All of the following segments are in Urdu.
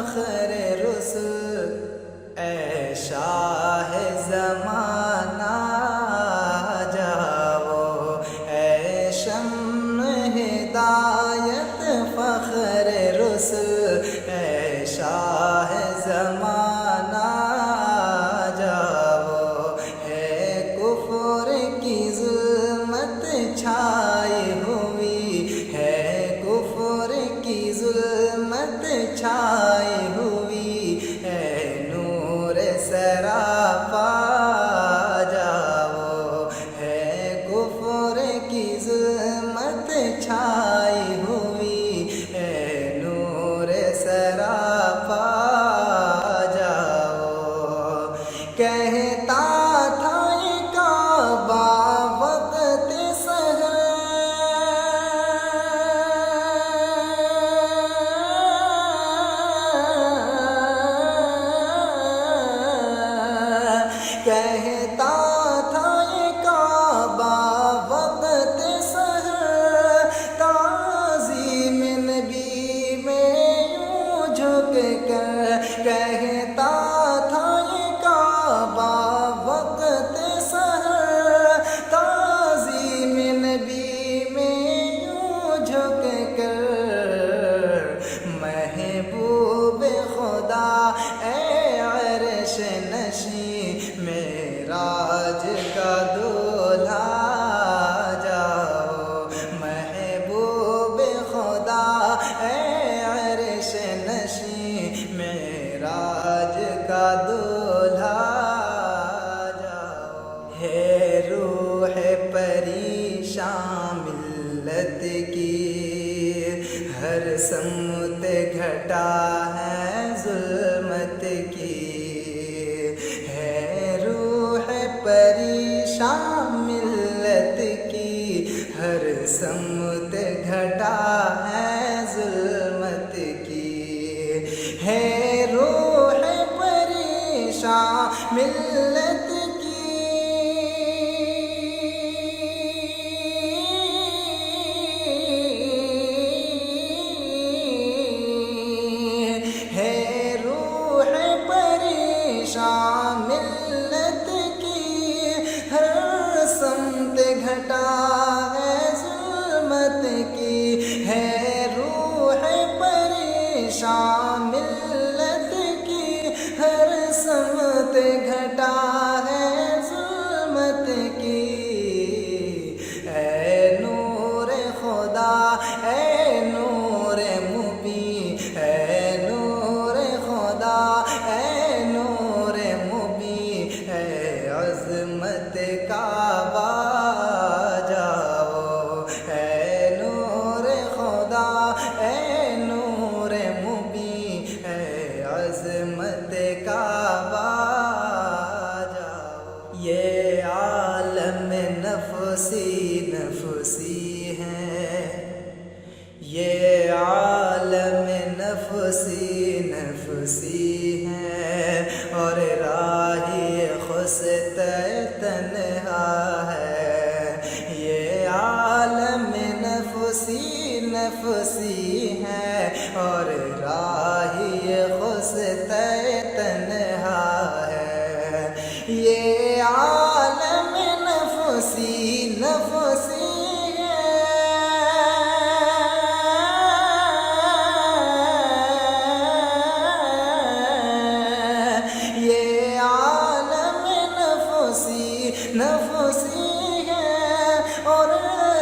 فخر رسل، اے شاہ زمانہ جاؤ، اے شمع ہدایت فخر رسل، اے شاہ زمانہ جاؤ، ہے کفر کی ظلمت چھائی ہوئی، ہے کفر کی ظلمت چھائی ہوئی، اے نور سراپا جاؤ، ہے کفر کی ظلمت چھائی ہوئی، اے نور سراپا جاؤ۔ کہتا تھا یہ کعبہ وقت سحر، کہتا تھا یہ کعبہ وقت سحر، تعظیم نبی میں یوں جھک کر، کہتا تھا یہ کعبہ وقت سحر، تعظیم نبی میں یوں جھک کر، محبوب خدا اے عرش نشین، معراج کا دولہا جاؤ، محبوب خدا اے عرش نشین، معراج کا دولہا جاؤ۔ ہے روح پریشان ملت کی، ہر سمت گھٹا ہے ظلمت کی، ہے روح پریشان ملت کی، ہر سمت گھٹا ہے ظلمت کی، ہے روح پریشان ملت کی، ہے روح پریشان ملت کی، ہر سمت گھٹا ہے ظلمت کی، ہے روح پریشان ملت کی، ہر سمت گھٹا ہے ظلمت کی، اے نور خدا اے نور مبین، اے نور خدا اے نور مبین، اے عظمت کعبہ جاؤ، اے نور خدا اے نور مبین، اے عظمت کعبہ جاؤ۔ یہ عالم نفسی نفسی ہے، یہ عالم نفسی نفسی ہے، اور راہی خست تنہا ہے، یہ عالم نفسی نفسی ہے، اور راہی خست تنہا ہے، یہ عالم نفسی نفسی ہے، یہ عالم نفسی نفسی ہے، اور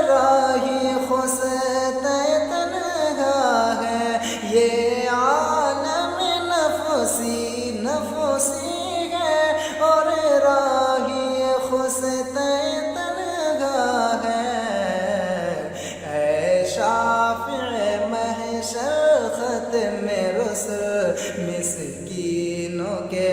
راہی خست تنہا ہے، یہ عالم نفسی نفسی ہے، اور راہی خست تنہا ہے، اے شافع محشر ختم رسل، مسکینوں کے